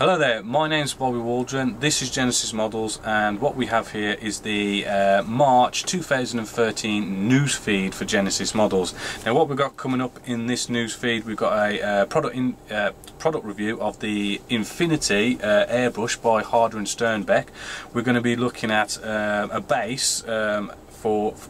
Hello there, my name's Bobby Waldron, this is Genesis Models, and what we have here is the March 2013 news feed for Genesis Models. Now what we've got coming up in this news feed, we've got a product review of the Infinity airbrush by Harder and Sternbeck. We're going to be looking at a base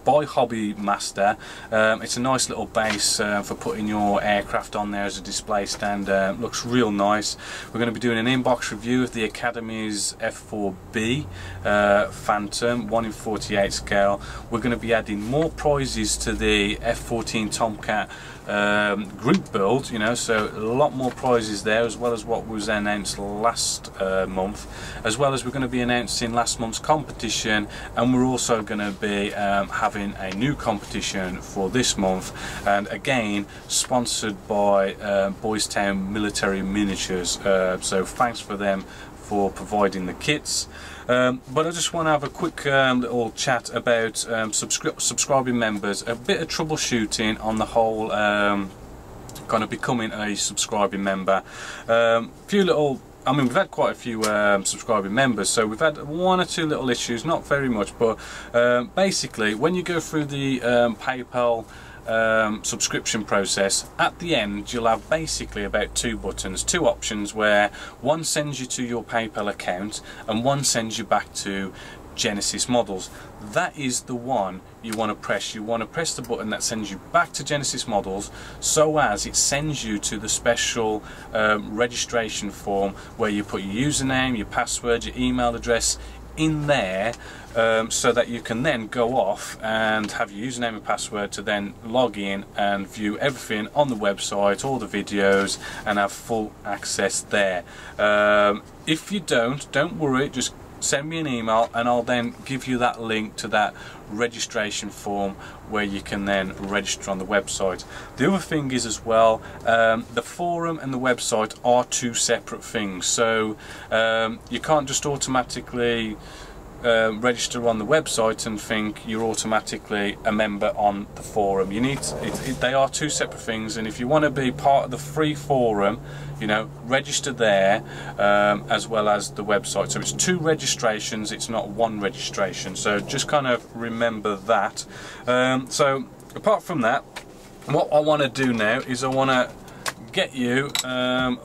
by Hobby Master. It's a nice little base for putting your aircraft on there as a display stand. Looks real nice. We're going to be doing an inbox review of the Academy's F4B Phantom 1:48 scale. We're going to be adding more prizes to the F14 Tomcat group build, so a lot more prizes there, as well as what was announced last month, as well as we're going to be announcing last month's competition, and we're also going to be having a new competition for this month, and again sponsored by Boys Town Military Miniatures, so thanks for them for providing the kits. But I just want to have a quick little chat about subscribing members, a bit of troubleshooting on the whole kind of becoming a subscribing member. We've had quite a few subscribing members, so we've had one or two little issues, not very much, but basically when you go through the PayPal subscription process, at the end you'll have basically about two options, where one sends you to your PayPal account and one sends you back to Genesis Models. That is the one you want to press. You want to press the button that sends you back to Genesis Models, so as it sends you to the special registration form where you put your username, your password, your email address in there, so that you can then go off and have your username and password to then log in and view everything on the website, all the videos, and have full access there. If you don't worry, just send me an email and I'll then give you that link to that registration form where you can then register on the website. The other thing is as well, the forum and the website are two separate things, so you can't just automatically register on the website and think you're automatically a member on the forum. They are two separate things, and if you want to be part of the free forum, register there as well as the website. So it's two registrations, it's not one registration, so just kind of remember that. So apart from that, what I want to do now is I want to get you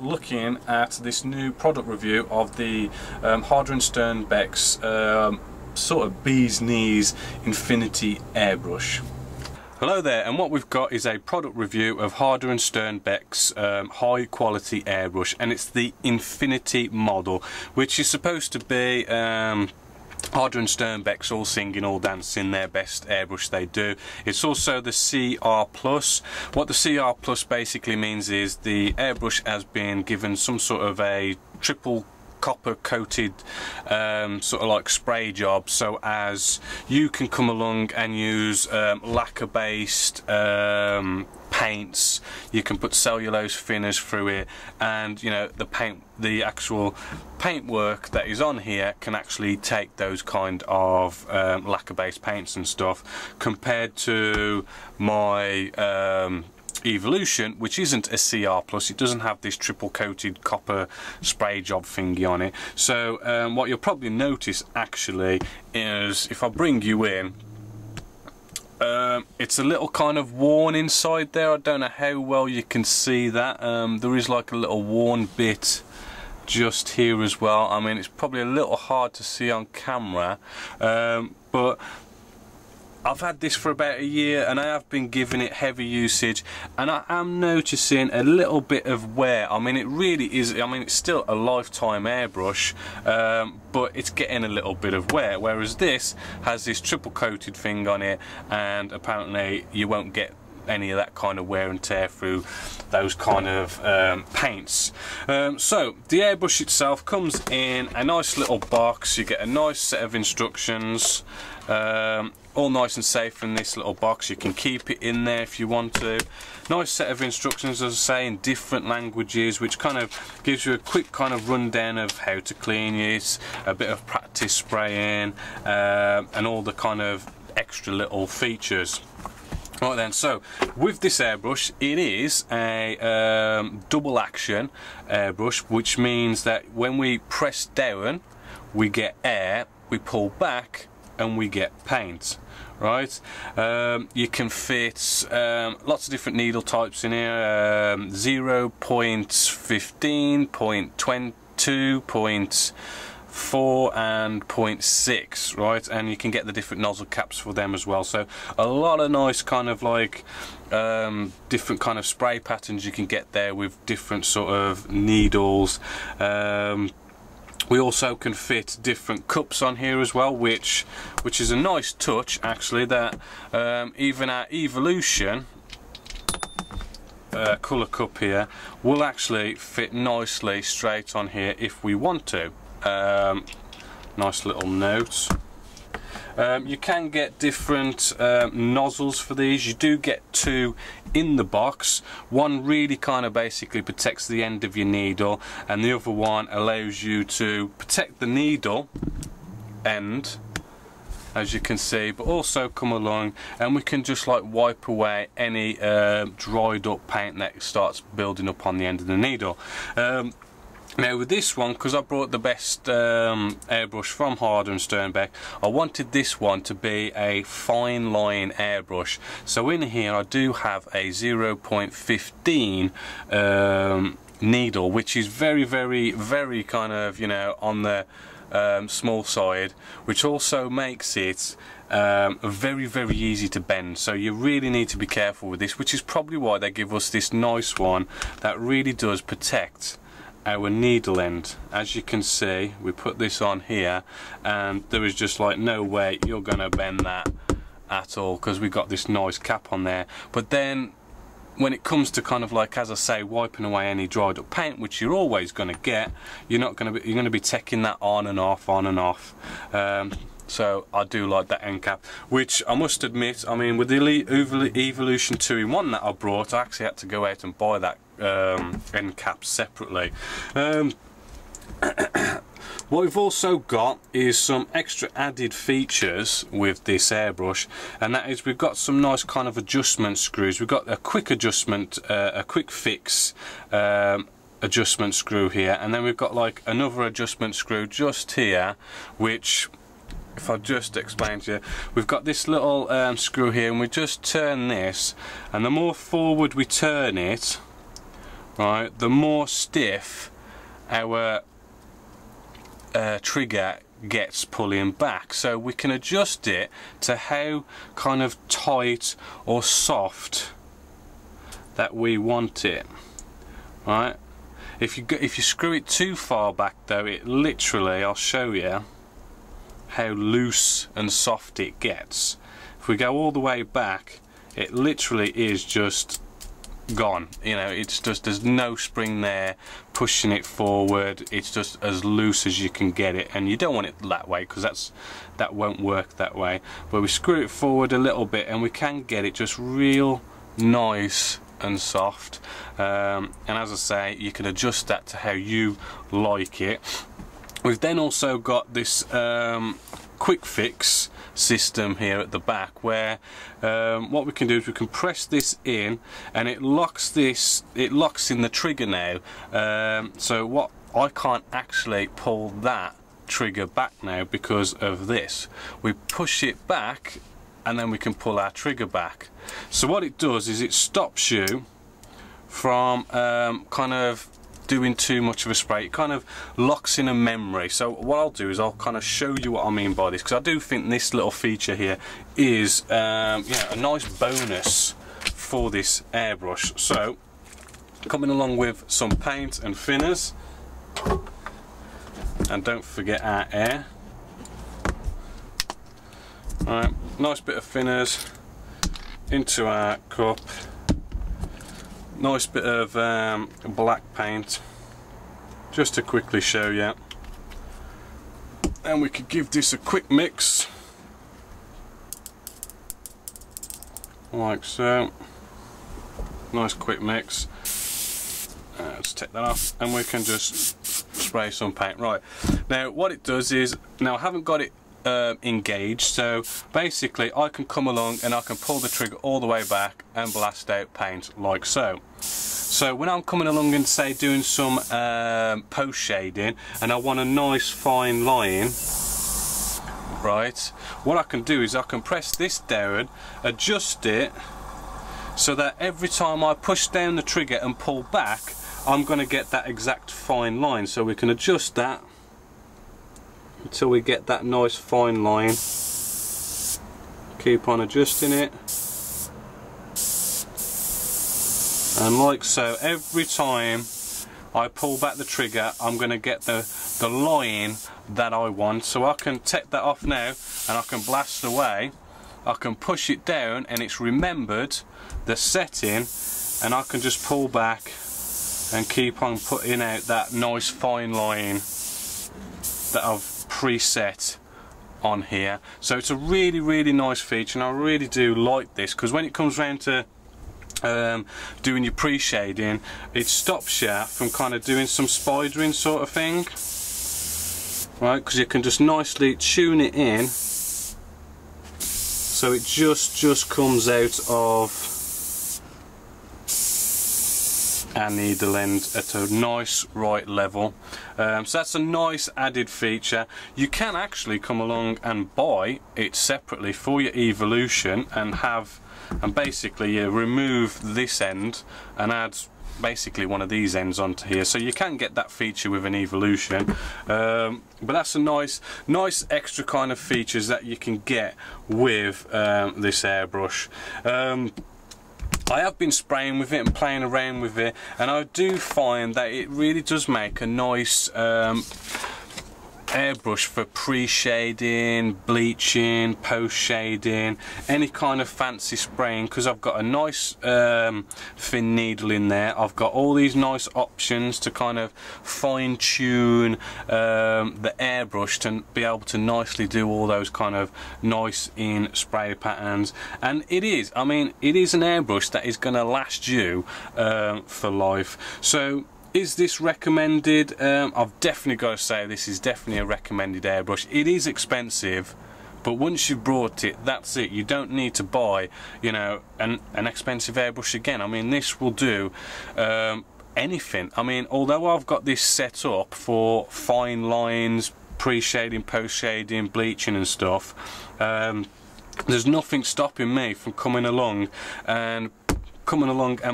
looking at this new product review of the Harder and Sternbeck's sort of bee's knees Infinity airbrush. Hello there, and what we've got is a product review of Harder and Sternbeck's high quality airbrush, and it's the Infinity model, which is supposed to be Harder and Sternbeck's all singing, all dancing, their best airbrush they do. It's also the CR+. What the CR+ basically means is the airbrush has been given some sort of a triple copper coated sort of like spray job, so as you can come along and use lacquer based paints. You can put cellulose thinners through it, and the actual paintwork that is on here can actually take those kind of lacquer based paints and stuff, compared to my Evolution, which isn't a CR+. It doesn't have this triple coated copper spray job thingy on it. So what you'll probably notice actually is, if I bring you in, it's a little kind of worn inside there. I don't know how well you can see that. There is like a little worn bit just here as well. I mean, it's probably a little hard to see on camera, but I've had this for about a year and I have been giving it heavy usage, and I am noticing a little bit of wear. I mean, it really is, it's still a lifetime airbrush, but it's getting a little bit of wear, whereas this has this triple coated thing on it, and apparently you won't get any of that kind of wear and tear through those kind of paints. So the airbrush itself comes in a nice little box. You get a nice set of instructions, all nice and safe in this little box. You can keep it in there if you want to. Nice set of instructions, as I say, in different languages, which kind of gives you a quick kind of rundown of how to clean it, a bit of practice spraying, and all the kind of extra little features. Right then, so with this airbrush, it is a double action airbrush, which means that when we press down we get air, we pull back and we get paint. Right, you can fit lots of different needle types in here, 0.15, 0.22, 0.4 and 0.6, right, and you can get the different nozzle caps for them as well. So a lot of nice kind of like different kind of spray patterns you can get there with different sort of needles. We also can fit different cups on here as well, which is a nice touch actually, that even our Evolution colour cup here will actually fit nicely straight on here if we want to. Nice little note. You can get different nozzles for these. You do get two in the box. One really kind of basically protects the end of your needle, and the other one allows you to protect the needle end, as you can see, but also come along and we can just like wipe away any dried up paint that starts building up on the end of the needle. Now with this one, because I brought the best airbrush from Harder and Sternbeck, I wanted this one to be a fine line airbrush. So in here I do have a 0.15 needle, which is very kind of, you know, on the small side, which also makes it very easy to bend. So you really need to be careful with this, which is probably why they give us this nice one that really does protect our needle end. As you can see, we put this on here and there is just like no way you're gonna bend that at all, because we got this nice cap on there. But then when it comes to kind of like, as I say, wiping away any dried up paint, which you're always gonna get, you're gonna be taking that on and off. So I do like that end cap, which I must admit, I mean, with the Evolution 2-in-1 that I brought, I actually had to go out and buy that end cap separately. What we've also got is some extra added features with this airbrush, and that is we've got some nice kind of adjustment screws. We've got a quick adjustment, a quick fix adjustment screw here, and then we've got like another adjustment screw just here, which, if I just explain to you, we've got this little screw here, and we just turn this, and the more forward we turn it, right, the more stiff our trigger gets pulling back. So we can adjust it to how kind of tight or soft that we want it, right? If you screw it too far back though, it literally, I'll show you how loose and soft it gets. If we go all the way back, it literally is just gone. You know, it's just, there's no spring there pushing it forward. It's just as loose as you can get it, and you don't want it that way because that won't work that way. But we screw it forward a little bit and we can get it just real nice and soft, and as I say, you can adjust that to how you like it. We've then also got this quick fix system here at the back, where what we can do is we can press this in and it locks in the trigger now, so what, I can't actually pull that trigger back now because of this. We push it back and then we can pull our trigger back. So what it does is it stops you from kind of doing too much of a spray. It kind of locks in a memory. So what I'll do is I'll kind of show you what I mean by this, because I do think this little feature here is yeah, a nice bonus for this airbrush. So coming along with some paint and thinners, and don't forget our air. Alright, nice bit of thinners into our cup. Nice bit of black paint, just to quickly show you. And we could give this a quick mix, like so. Nice quick mix. Let's take that off, and we can just spray some paint. Right, now what it does is, now I haven't got it engaged, so basically I can come along and I can pull the trigger all the way back and blast out paint like so. So when I'm coming along and say doing some post shading and I want a nice fine line, right, what I can do is I can press this down, adjust it so that every time I push down the trigger and pull back, I'm going to get that exact fine line. So we can adjust that until we get that nice fine line. Keep on adjusting it, and like so, every time I pull back the trigger I'm going to get the line that I want. So I can take that off now and I can blast away. I can push it down and it's remembered the setting, and I can just pull back and keep on putting out that nice fine line that I've preset on here. So it's a really, really nice feature, and I really do like this, because when it comes round to doing your pre-shading, it stops you from kind of doing some spidering sort of thing, right? Because you can just nicely tune it in so it just comes out of our needle end at a nice right level. So that's a nice added feature. You can actually come along and buy it separately for your Evolution and basically remove this end and add basically one of these ends onto here, so you can get that feature with an Evolution. But that's a nice extra kind of features that you can get with this airbrush. I have been spraying with it and playing around with it, and I do find that it really does make a nice airbrush for pre-shading, bleaching, post-shading, any kind of fancy spraying, because I've got a nice thin needle in there. I've got all these nice options to kind of fine-tune the airbrush to be able to nicely do all those kind of nice in spray patterns. And it is, I mean, it is an airbrush that is going to last you for life. So is this recommended? I've definitely got to say this is definitely a recommended airbrush. It is expensive, but once you've brought it, that's it. You don't need to buy, you know, an expensive airbrush again. I mean, this will do anything. I mean, although I've got this set up for fine lines, pre-shading, post-shading, bleaching and stuff, there's nothing stopping me from coming along and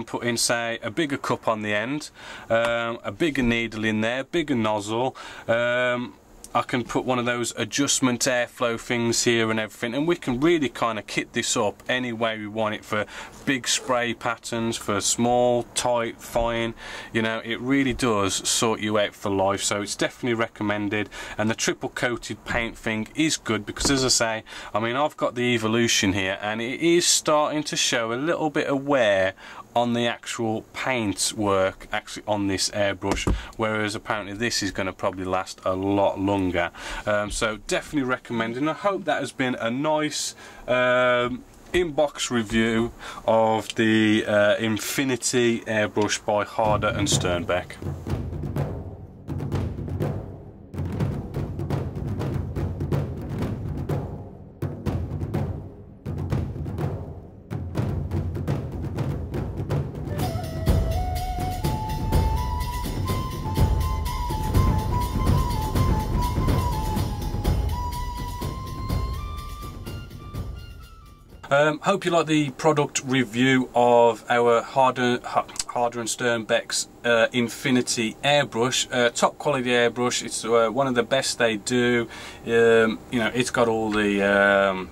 putting, say, a bigger cup on the end, a bigger needle in there, bigger nozzle. I can put one of those adjustment airflow things here and everything, and we can really kind of kit this up any way we want it, for big spray patterns, for small, tight, fine. You know, it really does sort you out for life. So it's definitely recommended, and the triple coated paint thing is good, because as I say, I mean, I've got the Evolution here and it is starting to show a little bit of wear on the actual paint work actually on this airbrush, whereas apparently this is going to probably last a lot longer. So definitely recommend, and I hope that has been a nice inbox review of the Infinity airbrush by Harder and Sternbeck. Hope you like the product review of our Harder and Sternbeck's Infinity airbrush. Top quality airbrush. It's one of the best they do. You know, it's got all the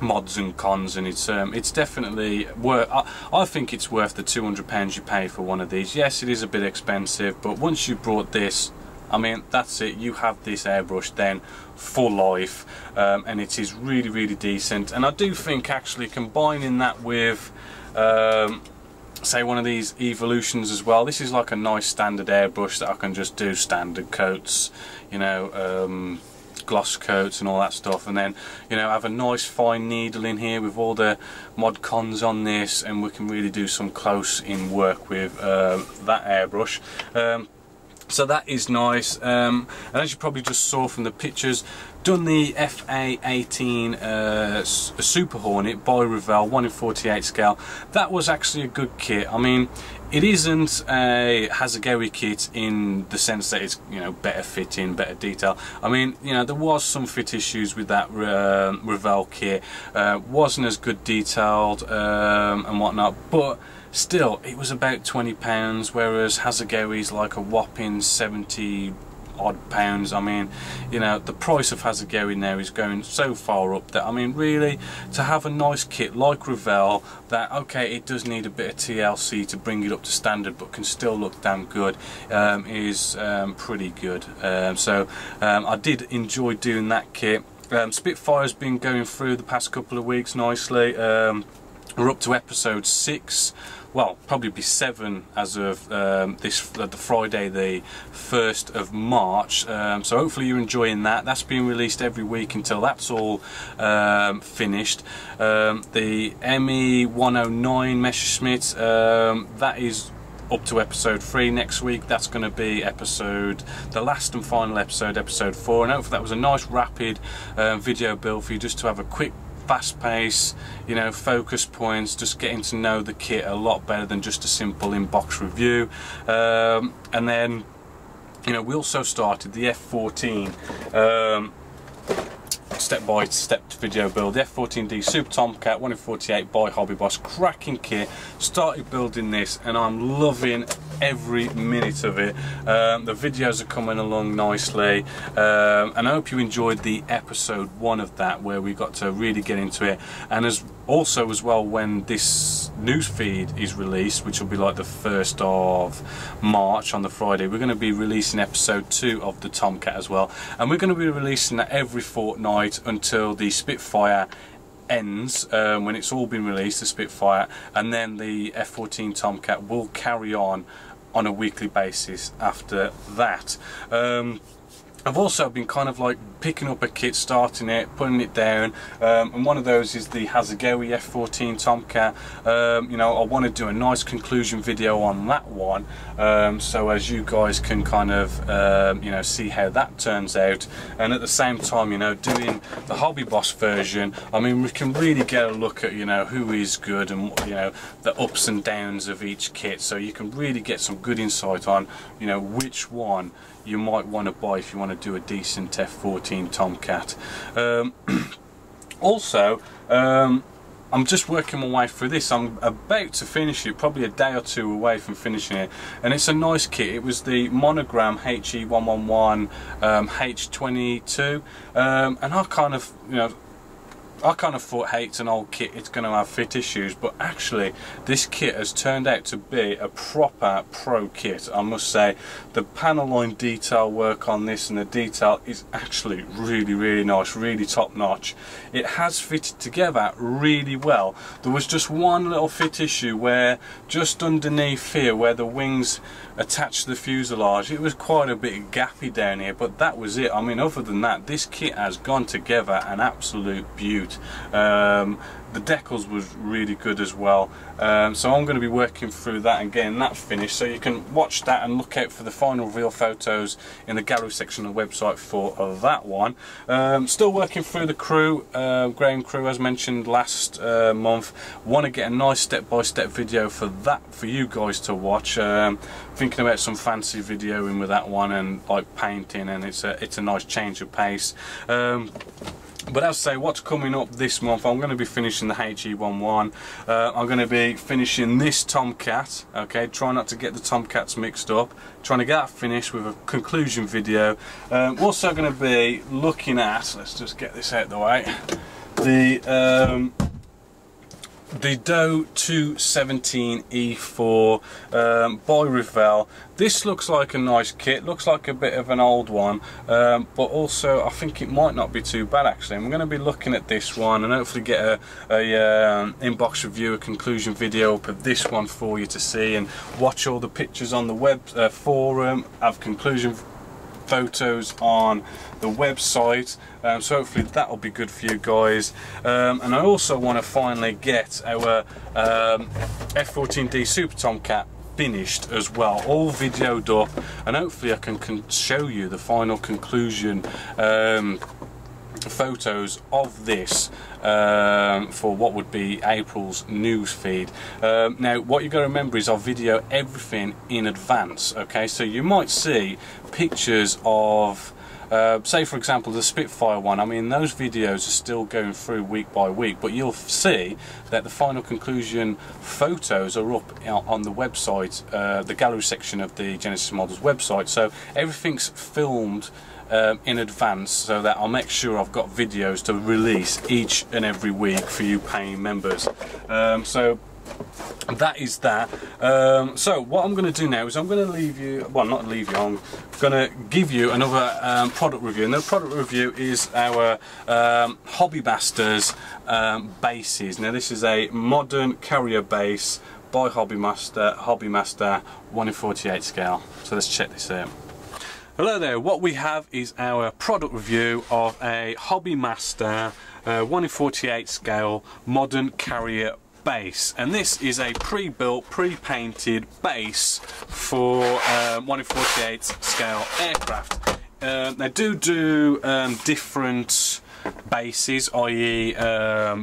mods and cons, and it's definitely worth. I think it's worth the £200 you pay for one of these. Yes, it is a bit expensive, but once you brought this, I mean, that's it. You have this airbrush then for life, and it is really, really decent. And I do think actually combining that with say one of these Evolutions as well, this is like a nice standard airbrush that I can just do standard coats, you know, gloss coats and all that stuff, and then, you know, have a nice fine needle in here with all the mod cons on this, and we can really do some close in work with that airbrush. So that is nice, and as you probably just saw from the pictures, done the FA18 Super Hornet by Revell 1 in 48 scale. That was actually a good kit. I mean, it isn't a Hasegawa kit in the sense that it's, you know, better fitting, better detail. I mean, you know, there was some fit issues with that Revell kit. Wasn't as good detailed and whatnot, but still, it was about £20, whereas Hasegawa's like a whopping 70 odd pounds. I mean, you know, the price of Hasegawa now is going so far up that, I mean, really, to have a nice kit like Revell that, okay, it does need a bit of TLC to bring it up to standard, but can still look damn good, is pretty good. So I did enjoy doing that kit. Spitfire's been going through the past couple of weeks nicely. We're up to episode 6. Well, probably be 7 as of the Friday, the 1st of March. So hopefully you're enjoying that. That's being released every week until that's all finished. The ME109 Messerschmitt, that is up to episode 3 next week. That's going to be the last and final episode, episode 4. And hopefully that was a nice rapid video build for you, just to have a quick, fast pace, you know, focus points, just getting to know the kit a lot better than just a simple in-box review. And then, you know, we also started the F14 step-by-step video build, the F14D Super Tomcat 1 in 48 by Hobby Boss. Cracking kit. Started building this and I'm loving every minute of it. The videos are coming along nicely, and I hope you enjoyed the episode 1 of that, where we got to really get into it. And as well, when this news feed is released, which will be like the 1st of March on the Friday, we're going to be releasing episode 2 of the Tomcat as well, and we're going to be releasing that every fortnight until the Spitfire ends, when it's all been released, the Spitfire, and then the F14 Tomcat will carry on a weekly basis after that. I've also been kind of like picking up a kit, starting it, putting it down, and one of those is the Hasegawa F14 Tomcat. You know, I want to do a nice conclusion video on that one, so as you guys can kind of you know, see how that turns out, and at the same time, you know, doing the Hobby Boss version. I mean, we can really get a look at, you know, who is good and, you know, the ups and downs of each kit, so you can really get some good insight on, you know, which one you might want to buy if you want to do a decent F14 Tomcat. Also, I'm just working my way through this. I'm about to finish it, probably a day or 2 away from finishing it, and it's a nice kit. It was the Monogram HE111 H22, and I kind of, you know, thought, hey, it's an old kit, it's going to have fit issues, but actually this kit has turned out to be a proper pro kit. I must say, the panel line detail work on this and the detail is actually really, really nice, really top notch. It has fitted together really well. There was just one little fit issue where just underneath here, where the wings attached to the fuselage, it was quite a bit gappy down here, but that was it. I mean, other than that, this kit has gone together an absolute beaut. The decals was really good as well, so I'm going to be working through that and getting that finished, so you can watch that and look out for the final reveal photos in the gallery section of the website for that one. Still working through the crew, Graham crew, as mentioned last month. Want to get a nice step-by-step video for that for you guys to watch. Thinking about some fancy videoing with that one, and like painting, and it's a nice change of pace. But as I say, what's coming up this month, I'm going to be finishing the HE11. I'm going to be finishing this Tomcat, okay, try not to get the Tomcats mixed up, trying to get that finished with a conclusion video. Also going to be looking at, let's just get this out of the way, the Doe 217 E4 by Revell. This looks like a nice kit, looks like a bit of an old one, but also I think it might not be too bad actually. I'm going to be looking at this one and hopefully get a inbox review, a conclusion video up of this one for you to see, and watch all the pictures on the web forum, have conclusion photos on the website, so hopefully that'll be good for you guys. And I also want to finally get our F14D Super Tomcat finished as well, all videoed up, and hopefully I can show you the final conclusion photos of this for what would be April's news feed. Now what you've got to remember is I video everything in advance, okay, so you might see pictures of say for example the Spitfire one. I mean, those videos are still going through week by week, but you'll see that the final conclusion photos are up on the website, the gallery section of the Genesis Models website, so everything's filmed in advance, so that I'll make sure I've got videos to release each and every week for you paying members. So that is that. So what I'm going to do now is I'm going to leave you, well, not leave you, I'm going to give you another product review, and the product review is our Hobbymasters bases. Now this is a modern carrier base by Hobbymaster 1/48 scale. So let's check this out. Hello there, what we have is our product review of a Hobbymaster 1/48 scale modern carrier base, and this is a pre-built, pre-painted base for 1/48 scale aircraft. They do different bases, i.e.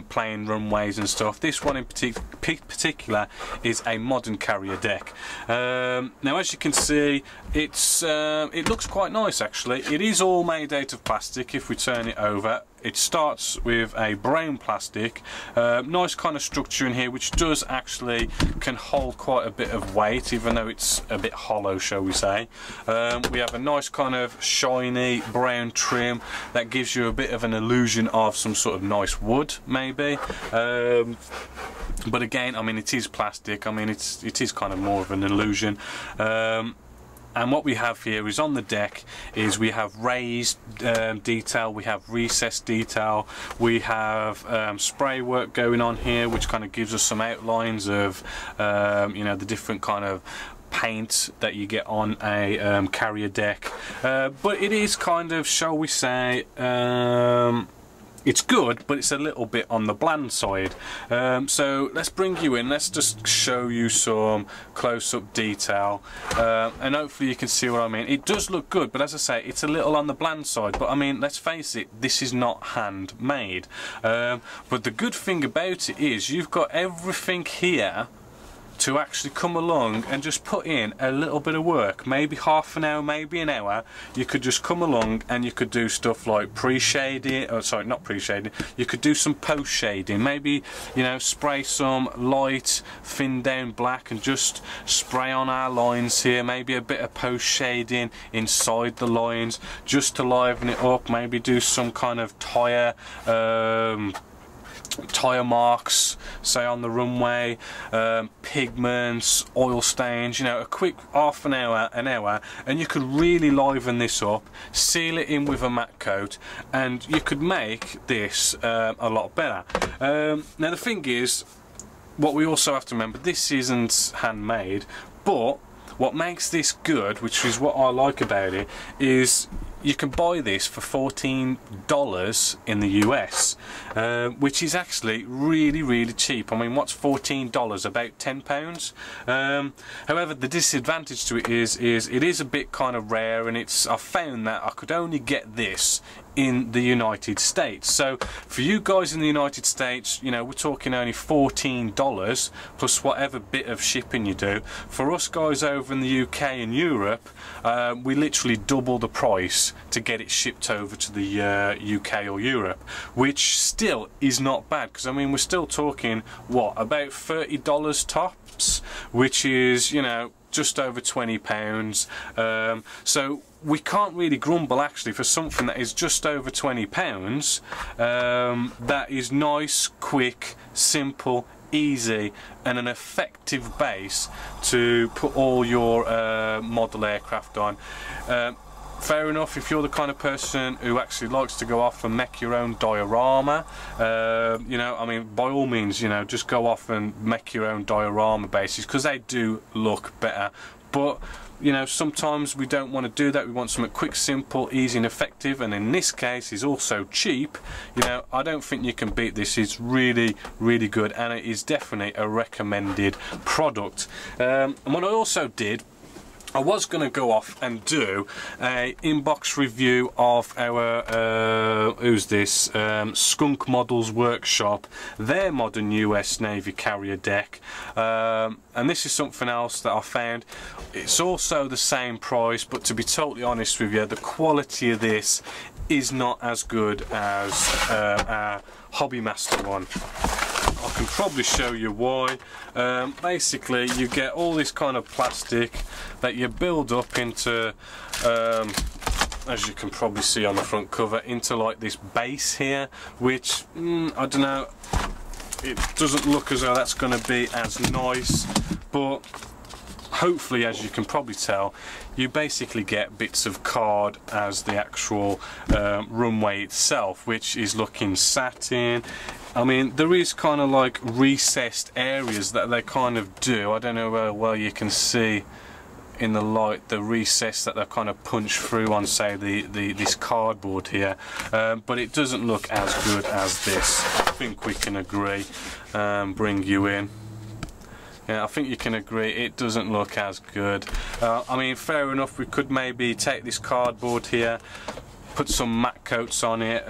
playing runways and stuff. This one in particular is a modern carrier deck. Now as you can see, it looks quite nice actually. It is all made out of plastic. If we turn it over, it starts with a brown plastic, nice kind of structure in here, which does actually can hold quite a bit of weight, even though it's a bit hollow, shall we say. We have a nice kind of shiny brown trim that gives you a bit of an illusion of some sort of nice wood, maybe. But again, I mean, it is plastic. I mean, it is kind of more of an illusion. And what we have here is on the deck is we have raised detail, we have recessed detail, we have spray work going on here, which kind of gives us some outlines of you know, the different kind of paint that you get on a carrier deck. But it is kind of, shall we say, it's good, but it's a little bit on the bland side. So let's bring you in, let's just show you some close-up detail, and hopefully you can see what I mean. It does look good, but as I say, it's a little on the bland side. But I mean, let's face it, this is not handmade. But the good thing about it is you've got everything here to actually come along and just put in a little bit of work, maybe half an hour, maybe an hour. You could just come along and you could do stuff like pre-shading, or sorry, not pre-shading, you could do some post-shading, maybe, you know, spray some light thin down black and just spray on our lines here, maybe a bit of post-shading inside the lines just to liven it up, maybe do some kind of tyre marks, say on the runway, pigments, oil stains, you know, a quick half an hour, and you could really liven this up, seal it in with a matte coat, and you could make this a lot better. Now the thing is, what we also have to remember, this isn't handmade, but what makes this good, which is what I like about it, is you can buy this for $14 in the US, which is actually really cheap. I mean, what's $14? About £10. However, the disadvantage to it is it is a bit kind of rare, and I've found that I could only get this in the United States. So for you guys in the United States, you know, we're talking only $14 plus whatever bit of shipping you do. For us guys over in the UK and Europe, we literally double the price to get it shipped over to the UK or Europe, which still is not bad, because I mean, we're still talking, what, about $30 tops, which is, you know, just over £20. So we can't really grumble actually for something that is just over £20, that is nice, quick, simple, easy, and an effective base to put all your model aircraft on. Fair enough, if you're the kind of person who actually likes to go off and make your own diorama, you know, I mean, by all means, you know, just go off and make your own diorama bases, because they do look better. but you know, sometimes we don't want to do that. We want something quick, simple, easy and effective, and in this case is also cheap. You know, I don't think you can beat this. It's really, really good, and it is definitely a recommended product. And what I also did, I was going to go off and do a inbox review of our who's this, Skunk Models Workshop, their modern US Navy carrier deck, and this is something else that I found. It's also the same price, but to be totally honest with you, the quality of this is not as good as our Hobbymaster one. I can probably show you why. Basically, you get all this kind of plastic that you build up into, as you can probably see on the front cover, into like this base here, which I don't know, it doesn't look as though that's going to be as nice, but hopefully, as you can probably tell, you basically get bits of card as the actual runway itself, which is looking satin. I mean, there is kind of like recessed areas that they kind of do. I don't know how well you can see in the light the recess that they've kind of punched through on, say, this cardboard here, but it doesn't look as good as this. I think we can agree. Bring you in. Yeah, I think you can agree it doesn't look as good. I mean, fair enough, we could maybe take this cardboard here, put some matte coats on it,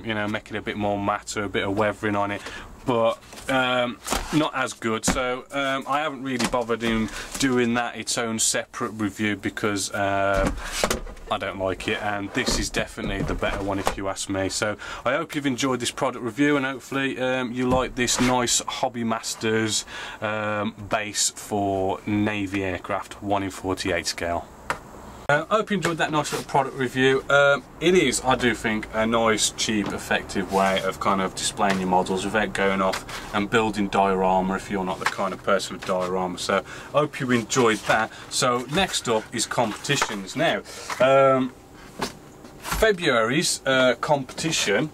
you know, make it a bit more matte, or a bit of weathering on it, but not as good. So I haven't really bothered in doing that its own separate review, because I don't like it, and this is definitely the better one if you ask me. So I hope you've enjoyed this product review, and hopefully you like this nice Hobbymasters base for Navy aircraft 1 in 48 scale. I hope you enjoyed that nice little product review. It is, I do think, a nice, cheap, effective way of kind of displaying your models without going off and building diorama if you're not the kind of person with diorama. So I hope you enjoyed that. So next up is competitions. Now, February's competition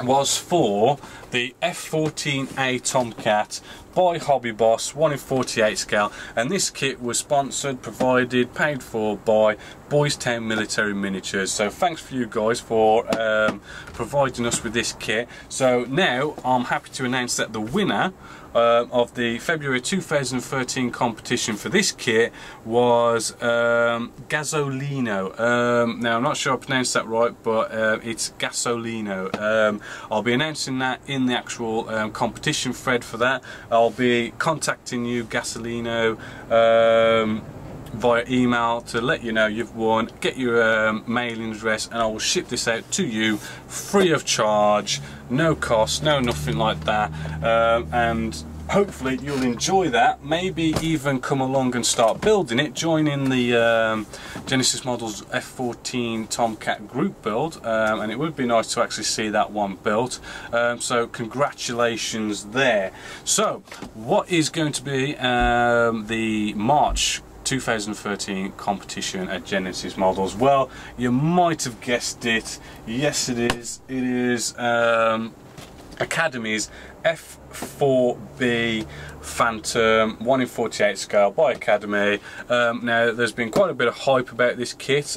was for the F-14A Tomcat by Hobby Boss 1 in 48 scale, and this kit was sponsored, provided, paid for by Boys Town Military Miniatures. So thanks for you guys for providing us with this kit. So now I'm happy to announce that the winner of the February 2013 competition for this kit was Gasolino. Now I'm not sure I pronounced that right, but it's Gasolino. I'll be announcing that in the actual competition thread for that. I'll be contacting you, Gasolino, via email to let you know you've won, get your mailing address, and I will ship this out to you free of charge, no cost, no nothing like that, and hopefully you'll enjoy that. Maybe even come along and start building it, join in the Genesis Models F-14 Tomcat group build, and it would be nice to actually see that one built. So congratulations there. So what is going to be the March 2013 competition at Genesis Models? Well, you might have guessed it. Yes, it is. It is Academy's F4B Phantom 1 in 48 scale by Academy. Now there's been quite a bit of hype about this kit.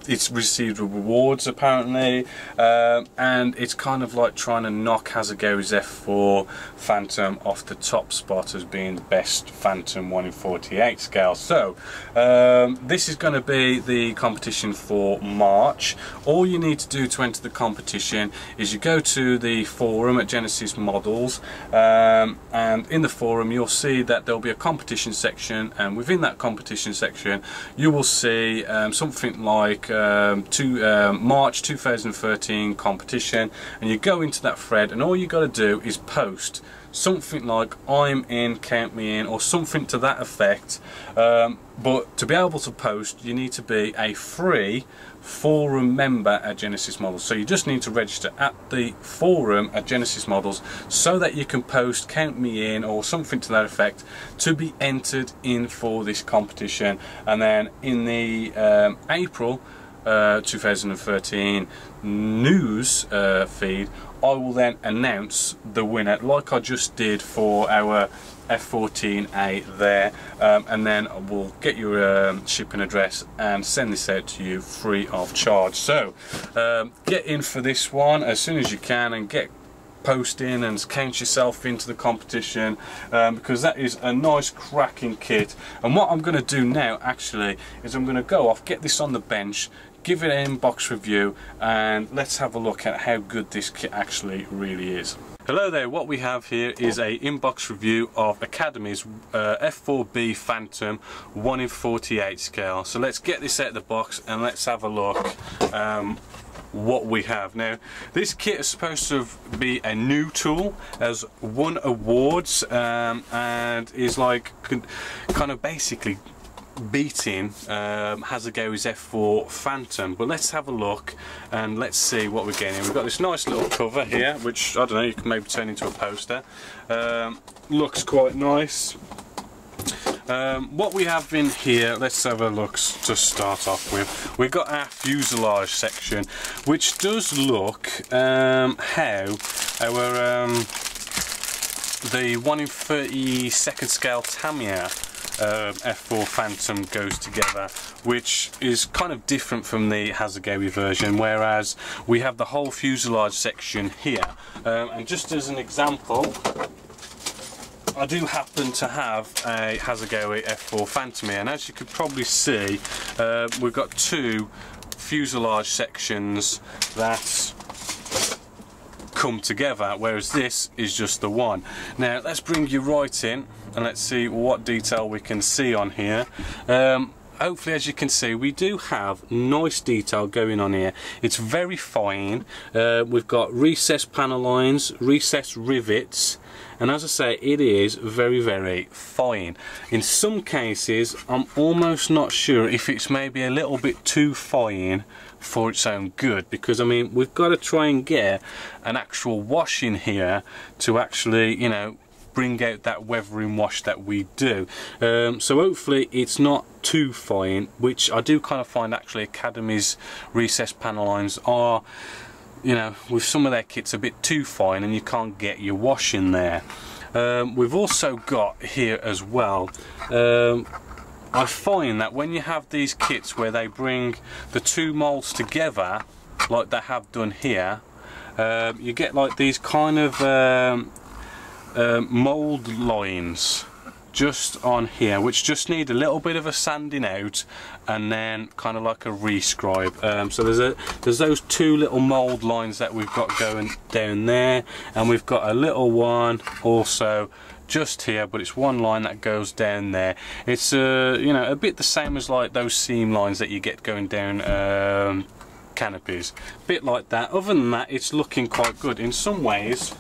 It's received rewards apparently, and it's kind of like trying to knock Hasegawa's F4 Phantom off the top spot as being the best Phantom 1 in 48 scale. So this is going to be the competition for March. All you need to do to enter the competition is you go to the forum at Genesis Models, and in the forum you'll see that there'll be a competition section, and within that competition section you will see something like March 2013 competition, and you go into that thread, and all you got to do is post something like "I'm in, count me in," or something to that effect. But to be able to post, you need to be a free forum member at Genesis Models. So you just need to register at the forum at Genesis Models so that you can post "count me in" or something to that effect to be entered in for this competition. And then in the April 2013 news feed, I will then announce the winner, like I just did for our F14A there, and then we'll get your shipping address and send this out to you free of charge. So get in for this one as soon as you can and get posting and count yourself into the competition, because that is a nice cracking kit. And what I'm going to do now actually is I'm going to go off, get this on the bench, give it an inbox review, and let's have a look at how good this kit actually really is. Hello there, what we have here is a inbox review of Academy's F4B Phantom 1/48 scale. So let's get this out of the box and let's have a look what we have. Now this kit is supposed to be a new tool, has won awards, and is like kind of basically beating Hasegawa's F4 Phantom. But let's have a look and let's see what we're getting. We've got this nice little cover here, which I don't know, you can maybe turn into a poster. Looks quite nice. What we have in here, let's have a look to start off with. We've got our fuselage section, which does look how our the 1/32 scale Tamiya F4 Phantom goes together, which is kind of different from the Hasegawa version, whereas we have the whole fuselage section here. And just as an example, I do happen to have a Hasegawa F4 Phantom here, and as you could probably see, we've got two fuselage sections that come together, whereas this is just the one. Now let's bring you right in and let's see what detail we can see on here. Hopefully, as you can see, we do have nice detail going on here. It's very fine. We've got recessed panel lines, recessed rivets, and as I say, it is very, very fine. In some cases, I'm almost not sure if it's maybe a little bit too fine for its own good, because I mean, we've got to try and get an actual wash in here to actually, you know, bring out that weathering wash that we do. So hopefully it's not too fine, which I do kind of find actually Academy's recessed panel lines are, you know, with some of their kits a bit too fine and you can't get your wash in there. We've also got here as well, I find that when you have these kits where they bring the two molds together like they have done here, you get like these kind of mold lines just on here, which just need a little bit of a sanding out and then kind of like a rescribe. So there's those two little mold lines that we've got going down there, and we've got a little one also just here, but it's one line that goes down there. It's you know, a bit the same as like those seam lines that you get going down canopies, bit like that. Other than that, it's looking quite good in some ways.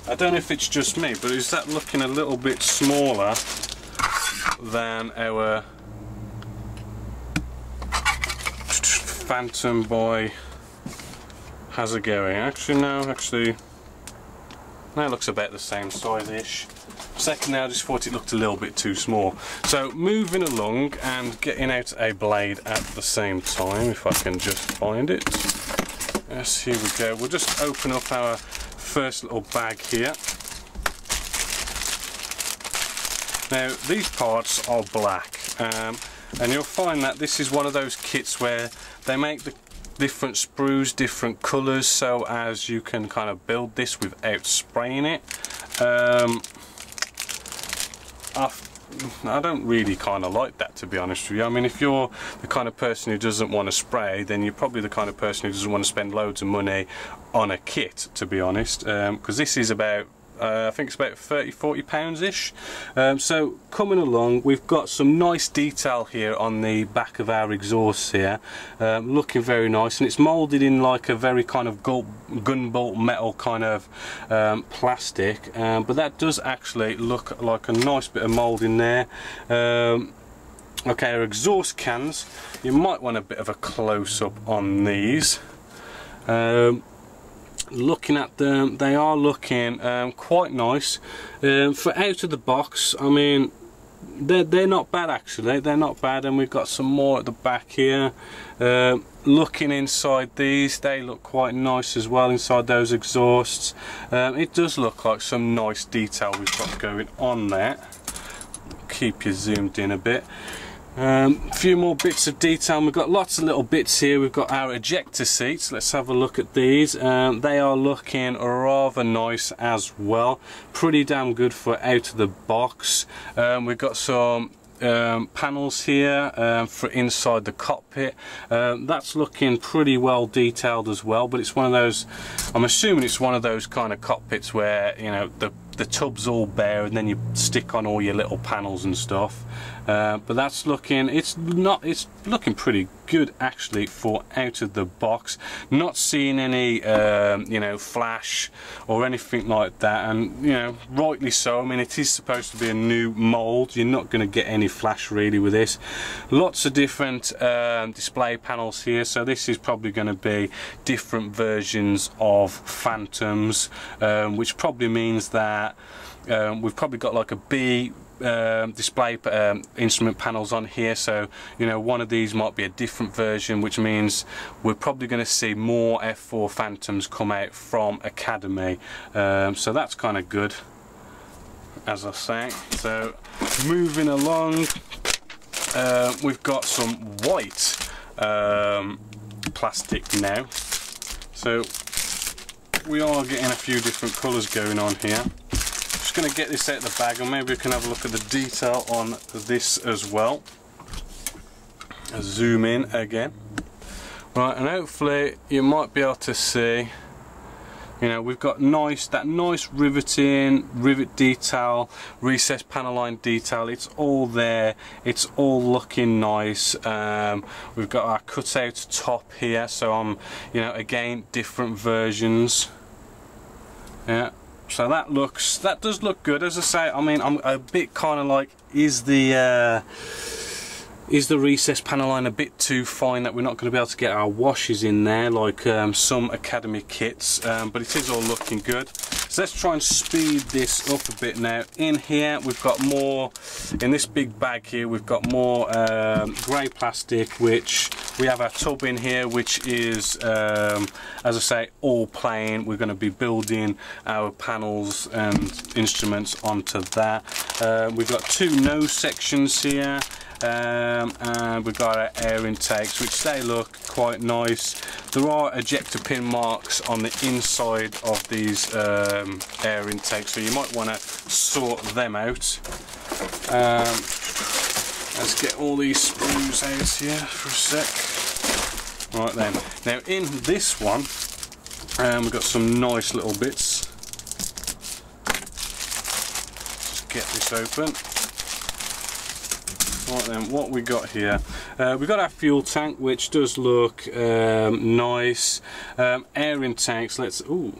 I don't know if it's just me, but is that looking a little bit smaller than our Phantom by Hasegawa? Actually no, that looks about the same size-ish. Second, I just thought it looked a little bit too small. So moving along and getting out a blade at the same time, if I can just find it. Yes, here we go. We'll just open up our first little bag here. Now these parts are black, and you'll find that this is one of those kits where they make the different sprues different colours so as you can kind of build this without spraying it. I don't really kind of like that, to be honest with you. I mean, if you're the kind of person who doesn't want to spray, then you're probably the kind of person who doesn't want to spend loads of money on a kit, to be honest, because this is about I think it's about £30–40 ish. So coming along, we've got some nice detail here on the back of our exhaust here, looking very nice, and it's moulded in like a very kind of gun bolt metal kind of plastic, but that does actually look like a nice bit of mould in there. Okay, our exhaust cans, you might want a bit of a close-up on these. Looking at them, they are looking quite nice. For out of the box, I mean, they're not bad actually, they're not bad. And we've got some more at the back here. Looking inside these, they look quite nice as well inside those exhausts. It does look like some nice detail we've got going on there. Keep you zoomed in a bit. A few more bits of detail. We've got lots of little bits here. We've got our ejector seats. Let's have a look at these. They are looking rather nice as well. Pretty damn good for out of the box. We've got some panels here for inside the cockpit. That's looking pretty well detailed as well, but it's one of those, I'm assuming it's one of those kind of cockpits where, you know, the tub's all bare and then you stick on all your little panels and stuff. But that's looking, it's looking pretty good actually for out of the box. Not seeing any you know, flash or anything like that, and you know, rightly so. I mean, it is supposed to be a new mold. You're not going to get any flash really with this. Lots of different display panels here, so this is probably going to be different versions of Phantoms, which probably means that we've probably got like a B display instrument panels on here, so you know, one of these might be a different version, which means we're probably going to see more F4 Phantoms come out from Academy, so that's kind of good, as I say. So moving along, we've got some white plastic now, so we are getting a few different colours going on here. Going to get this out of the bag, and maybe we can have a look at the detail on this as well. Zoom in again. Right, and hopefully you might be able to see, you know, we've got that nice rivet detail, recessed panel line detail. It's all there, it's all looking nice. We've got our cutout top here, so you know, again, different versions. Yeah. So that does look good. As I say, I mean, I'm a bit kind of like, is the recessed panel line a bit too fine that we're not going to be able to get our washes in there like some Academy kits, but it is all looking good. So let's try and speed this up a bit now. In here we've got more, in this big bag here we've got more grey plastic, which we have our tub in here, which is as I say, all plain. We're going to be building our panels and instruments onto that. We've got two nose sections here, and we've got our air intakes, which they look quite nice. There are ejector pin marks on the inside of these air intakes, so you might want to sort them out. Let's get all these screws out here for a sec. Right then, now in this one we've got some nice little bits. Just get this open. Right then, what we got here, we've got our fuel tank, which does look nice. Air intakes, ooh,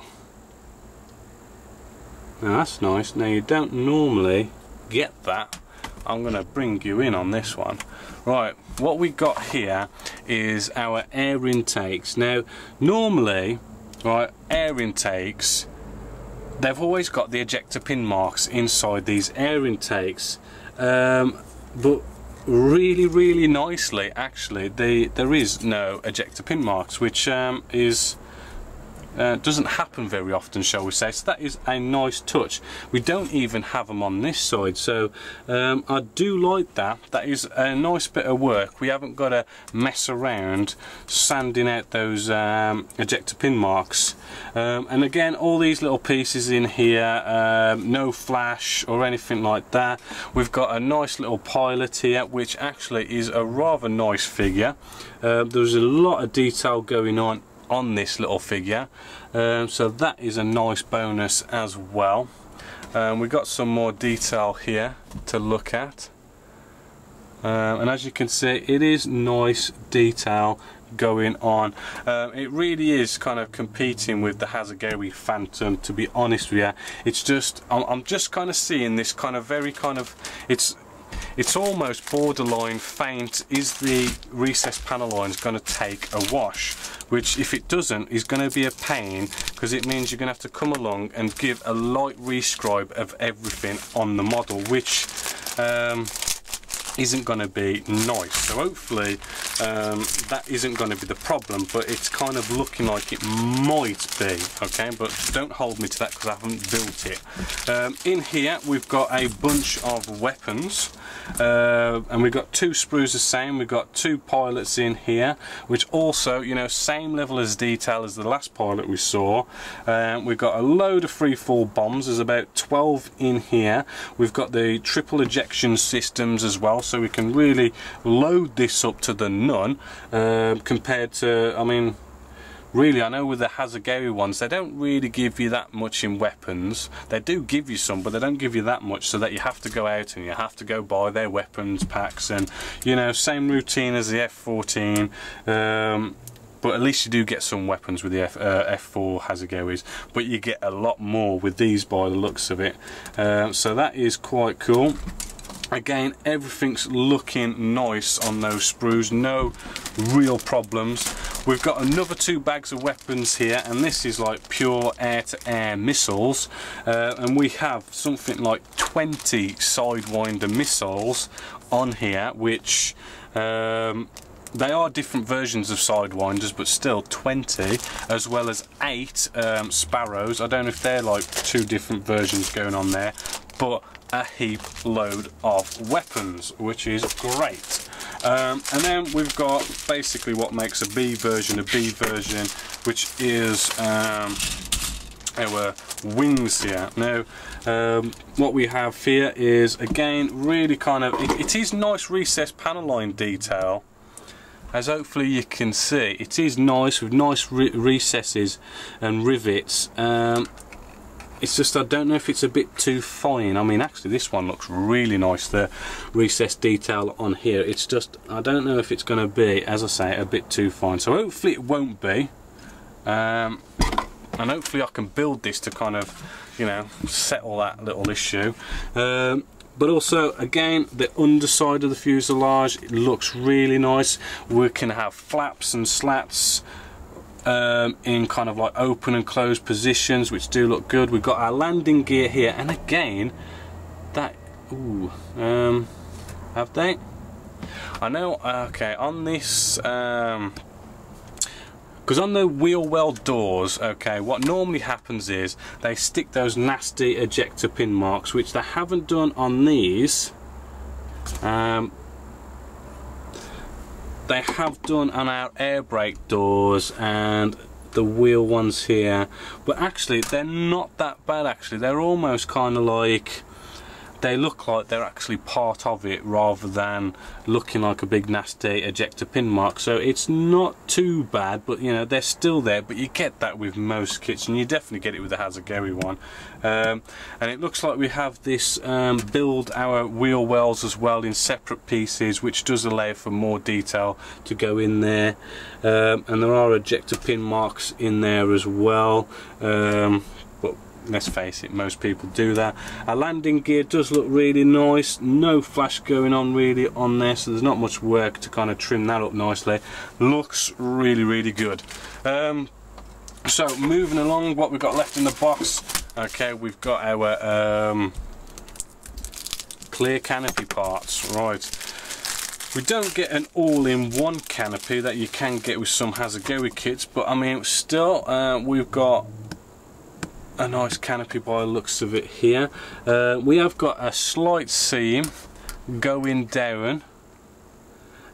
now that's nice. Now you don't normally get that. I'm going to bring you in on this one. Right, what we got here is our air intakes. Now normally, right, air intakes, they've always got the ejector pin marks inside these air intakes, but really nicely actually there is no ejector pin marks, which doesn't happen very often, shall we say, so that is a nice touch. We don't even have them on this side, so I do like that. That is a nice bit of work. We haven't got to mess around sanding out those ejector pin marks, and again, all these little pieces in here, no flash or anything like that. We've got a nice little pilot here, which actually is a rather nice figure. There's a lot of detail going on this little figure, so that is a nice bonus as well. We've got some more detail here to look at, and as you can see, it is nice detail going on. It really is kind of competing with the Hasegawa Phantom, to be honest with you. It's just, I'm just kind of seeing this kind of very kind of, it's almost borderline faint. Is the recessed panel lines going to take a wash? Which, if it doesn't, is going to be a pain, because it means you're going to have to come along and give a light rescribe of everything on the model, which isn't going to be nice. So hopefully that isn't going to be the problem, but it's kind of looking like it might be, okay, but don't hold me to that because I haven't built it. In here we've got a bunch of weapons, and we've got 2 sprues the same. We've got 2 pilots in here, which also, you know, same level as detail as the last pilot we saw. We've got a load of free fall bombs. There's about 12 in here. We've got the triple ejection systems as well, so we can really load this up to the none, compared to, I mean, really, I know with the Hasegawa ones, they don't really give you that much in weapons. They do give you some, but they don't give you that much, so that you have to go out and you have to go buy their weapons packs, and, you know, same routine as the F-14, but at least you do get some weapons with the F4 Hasegawas, but you get a lot more with these by the looks of it, so that is quite cool. Again, everything's looking nice on those sprues, no real problems. We've got another 2 bags of weapons here, and this is like pure air-to-air missiles, and we have something like 20 Sidewinder missiles on here, which they are different versions of Sidewinders, but still 20, as well as 8 Sparrows. I don't know if they're like 2 different versions going on there, but a heap load of weapons, which is great. And then we've got basically what makes a B version, which is our wings here. Now, what we have here is, again, really kind of, it is nice recessed panel line detail, as hopefully you can see. It is nice with nice recesses and rivets. It's just, I don't know if it's a bit too fine. I mean, actually this one looks really nice, the recessed detail on here. It's just, I don't know if it's going to be, as I say, a bit too fine. So hopefully it won't be, and hopefully I can build this to kind of, you know, settle that little issue. But also, again, the underside of the fuselage, it looks really nice. We can have flaps and slats in kind of like open and closed positions, which do look good. We've got our landing gear here, and again, that, ooh, have they? I know, okay, on this, because on the wheel well doors, okay, what normally happens is they stick those nasty ejector pin marks, which they haven't done on these. They have done on our air brake doors and the wheel ones here, but actually they're not that bad. Actually, they're almost kind of like, they look like they're actually part of it rather than looking like a big nasty ejector pin mark. So it's not too bad, but you know, they're still there. But you get that with most kits, and you definitely get it with the Hasegawa one. And it looks like we have this build our wheel wells as well in separate pieces, which does allow for more detail to go in there. And there are ejector pin marks in there as well. But let's face it, most people do that. Our landing gear does look really nice, no flash going on really on there, so there's not much work to kind of trim that up nicely. Looks really good. So moving along, what we've got left in the box, okay, we've got our clear canopy parts, right. We don't get an all-in-one canopy that you can get with some Hasegawa kits, but I mean, still, we've got a nice canopy by the looks of it here. We have got a slight seam going down,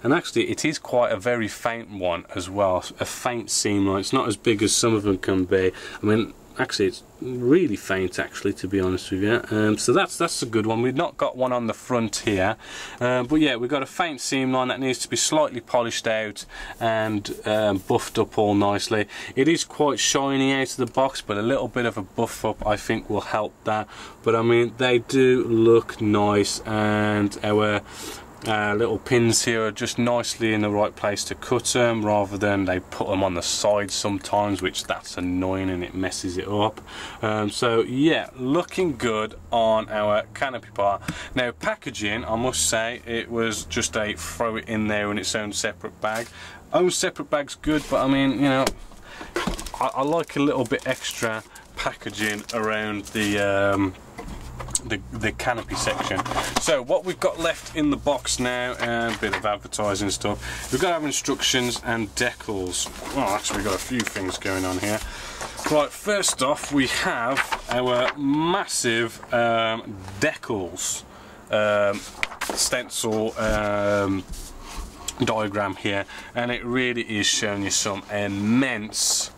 and actually it is quite a very faint one as well, a faint seam line. It's not as big as some of them can be. I mean, actually it's really faint, actually, to be honest with you. So that's a good one. We've not got one on the front here, but yeah, we've got a faint seam line that needs to be slightly polished out and buffed up all nicely. It is quite shiny out of the box, but a little bit of a buff up I think will help that. But I mean, they do look nice, and our little pins here are just nicely in the right place to cut them, rather than they put them on the side sometimes, which that's annoying and it messes it up. So yeah, looking good on our canopy part. Now packaging, I must say, it was just a throw it in there in its own separate bag. Own separate bag's good, but I mean, you know, I like a little bit extra packaging around the the canopy section. So what we've got left in the box now, and a bit of advertising stuff, we've got our instructions and decals. Well, actually we've got a few things going on here. Right, first off we have our massive decals stencil diagram here, and it really is showing you some immense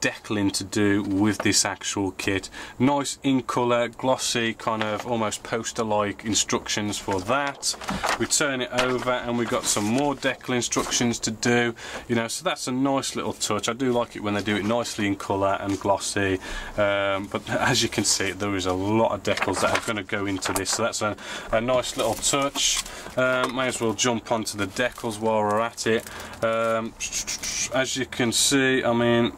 decaling to do with this actual kit. Nice in colour, glossy, kind of almost poster like instructions for that. We turn it over and we've got some more decal instructions to do, you know, so that's a nice little touch. I do like it when they do it nicely in colour and glossy, but as you can see there is a lot of decals that are going to go into this, so that's a nice little touch. May as well jump onto the decals while we're at it. As you can see, I mean,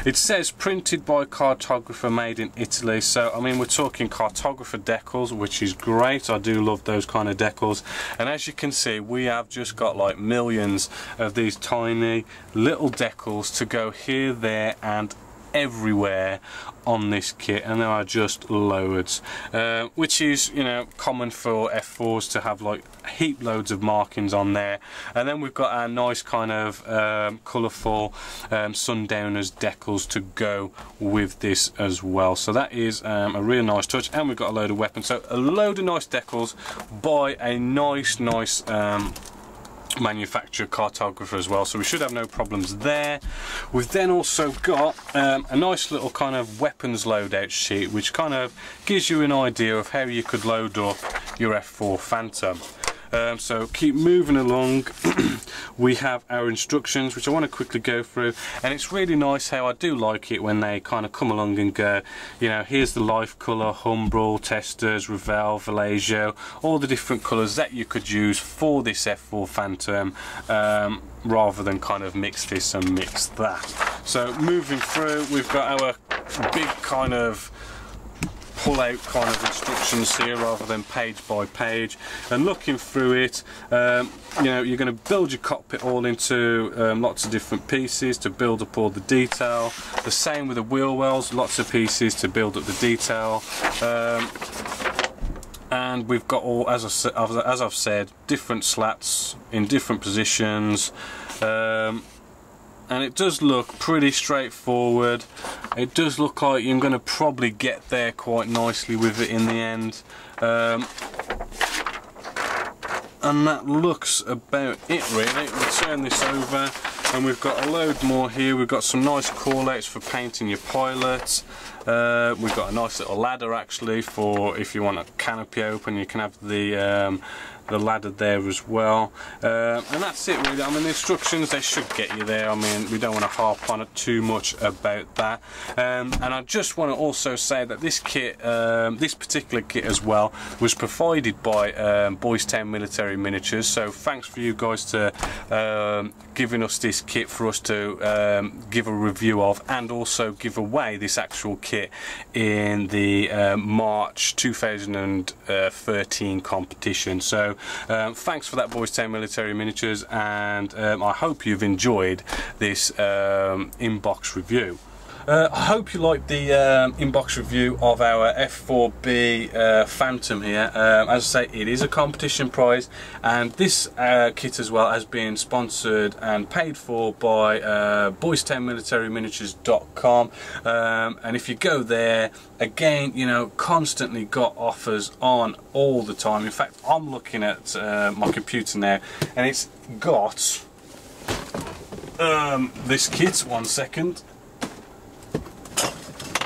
it says printed by cartographer, made in Italy, so I mean we're talking cartographer decals, which is great. I do love those kind of decals, and as you can see we have just got like millions of these tiny little decals to go here, there and everywhere on this kit, and there are just loads, which is, you know, common for F4s to have like heap loads of markings on there. And then we've got our nice kind of colourful Sundowners decals to go with this as well, so that is a real nice touch. And we've got a load of weapons, so a load of nice decals by a nice manufacturer cartographer as well, so we should have no problems there. We've then also got a nice little kind of weapons loadout sheet, which kind of gives you an idea of how you could load up your F4 Phantom. So keep moving along. We have our instructions, which I want to quickly go through, and it's really nice how I do like it when they kind of come along and go, you know, here's the life colour, Humbrol, Testors, Revell, Vallejo, all the different colours that you could use for this F4 Phantom, rather than kind of mix this and mix that. So moving through, we've got our big kind of pull out kind of instructions here rather than page by page, and looking through it, you know, you're going to build your cockpit all into lots of different pieces to build up all the detail. The same with the wheel wells, lots of pieces to build up the detail, and we've got all, as I've said, different slats in different positions. And it does look pretty straightforward. It does look like you're going to probably get there quite nicely with it in the end. And that looks about it really. We'll turn this over and we've got a load more here. We've got some nice call outs for painting your pilots. We've got a nice little ladder actually for if you want a canopy open, you can have the ladder there as well, and that's it really. I mean, the instructions, they should get you there. I mean, we don't want to harp on it too much about that, and I just want to also say that this kit, this particular kit as well, was provided by Boys Town Military Miniatures, so thanks for you guys to giving us this kit for us to give a review of, and also give away this actual kit in the March 2013 competition. So thanks for that, Boys Town Military Miniatures, and I hope you've enjoyed this inbox review. I hope you liked the inbox review of our F4B Phantom here. As I say, it is a competition prize, and this kit as well has been sponsored and paid for by BoysTownMilitaryMiniatures.com, and if you go there, again, you know, constantly got offers on all the time. In fact, I'm looking at my computer now, and it's got this kit. One second.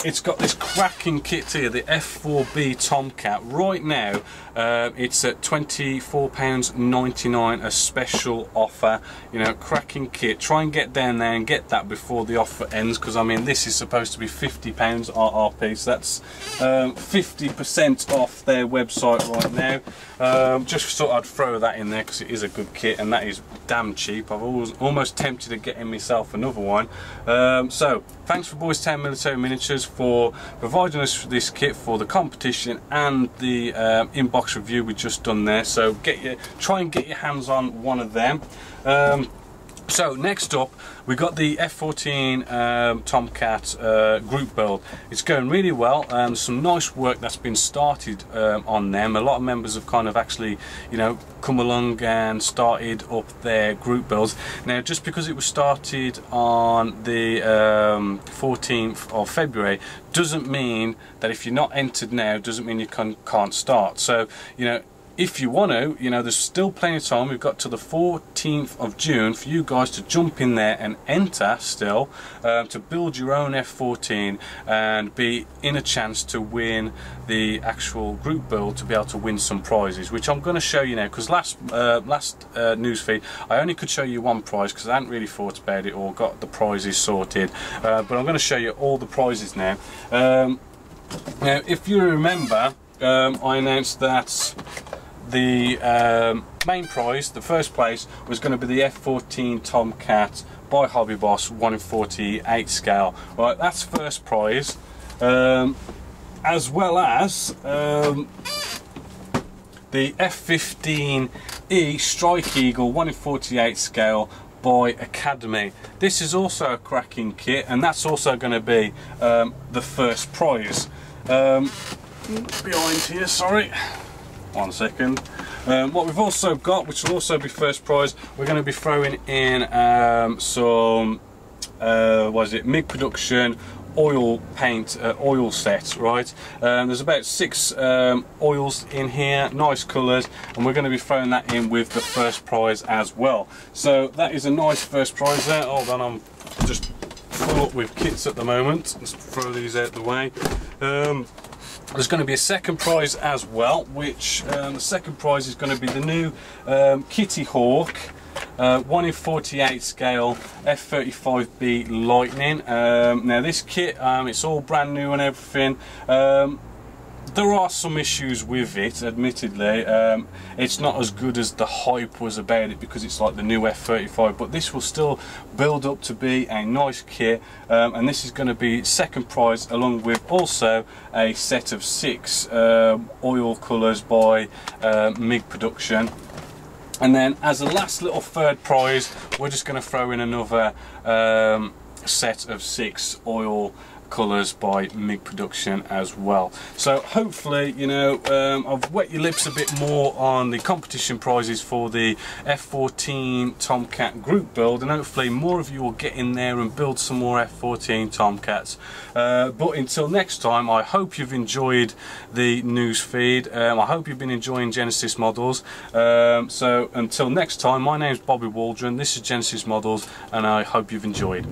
It's got this cracking kit here, the F4B Tomcat. Right now, it's at £24.99, a special offer. You know, cracking kit. Try and get down there and get that before the offer ends, because I mean, this is supposed to be £50 RRP, so that's 50% off their website right now. Just thought I'd throw that in there because it is a good kit, and that is damn cheap. I've almost tempted to get myself another one. So thanks for Boys Town Military Miniatures for providing us this kit for the competition and the inbox review we just done there. So try and get your hands on one of them. So next up, we got the F14 Tomcat group build. It's going really well. Some nice work that's been started on them. A lot of members have kind of actually, you know, come along and started up their group builds. Now, just because it was started on the 14th of February doesn't mean that if you're not entered now, doesn't mean you can't start. So, you know, if you want to, you know, there's still plenty of time. We've got to the 14th of June for you guys to jump in there and enter still to build your own F14 and be in a chance to win the actual group build, to be able to win some prizes, which I'm going to show you now, because last news feed I only could show you one prize because I hadn't really thought about it or got the prizes sorted, but I'm going to show you all the prizes now. Now, if you remember, I announced that the main prize, the first place, was going to be the F14 Tomcat by Hobby Boss 1 in 48 scale. Right, that's first prize, as well as the F15E Strike Eagle 1 in 48 scale by Academy. This is also a cracking kit, and that's also going to be the first prize. Behind here, sorry. 1 second. What we've also got, which will also be first prize, we're going to be throwing in some what is it, MIG Production oil paint oil set, right? There's about 6 oils in here, nice colours, and we're going to be throwing that in with the first prize as well. So that is a nice first prize there. Hold on, I'm just full up with kits at the moment. Let's throw these out the way. There's going to be a second prize as well, which the second prize is going to be the new Kitty Hawk 1 in 48 scale F35B Lightning. Now this kit, it's all brand new and everything. There are some issues with it, admittedly. It's not as good as the hype was about it because it's like the new F35, but this will still build up to be a nice kit, and this is going to be second prize, along with also a set of 6 oil colours by MIG Production. And then as a last little third prize, we're just going to throw in another set of 6 oil colours by MIG Production as well. So hopefully, you know, I've wet your lips a bit more on the competition prizes for the F14 Tomcat group build, and hopefully more of you will get in there and build some more F14 Tomcats. But until next time, I hope you've enjoyed the news feed. I hope you've been enjoying Genesis Models. So until next time, my name's Bobby Waldron, this is Genesis Models, and I hope you've enjoyed.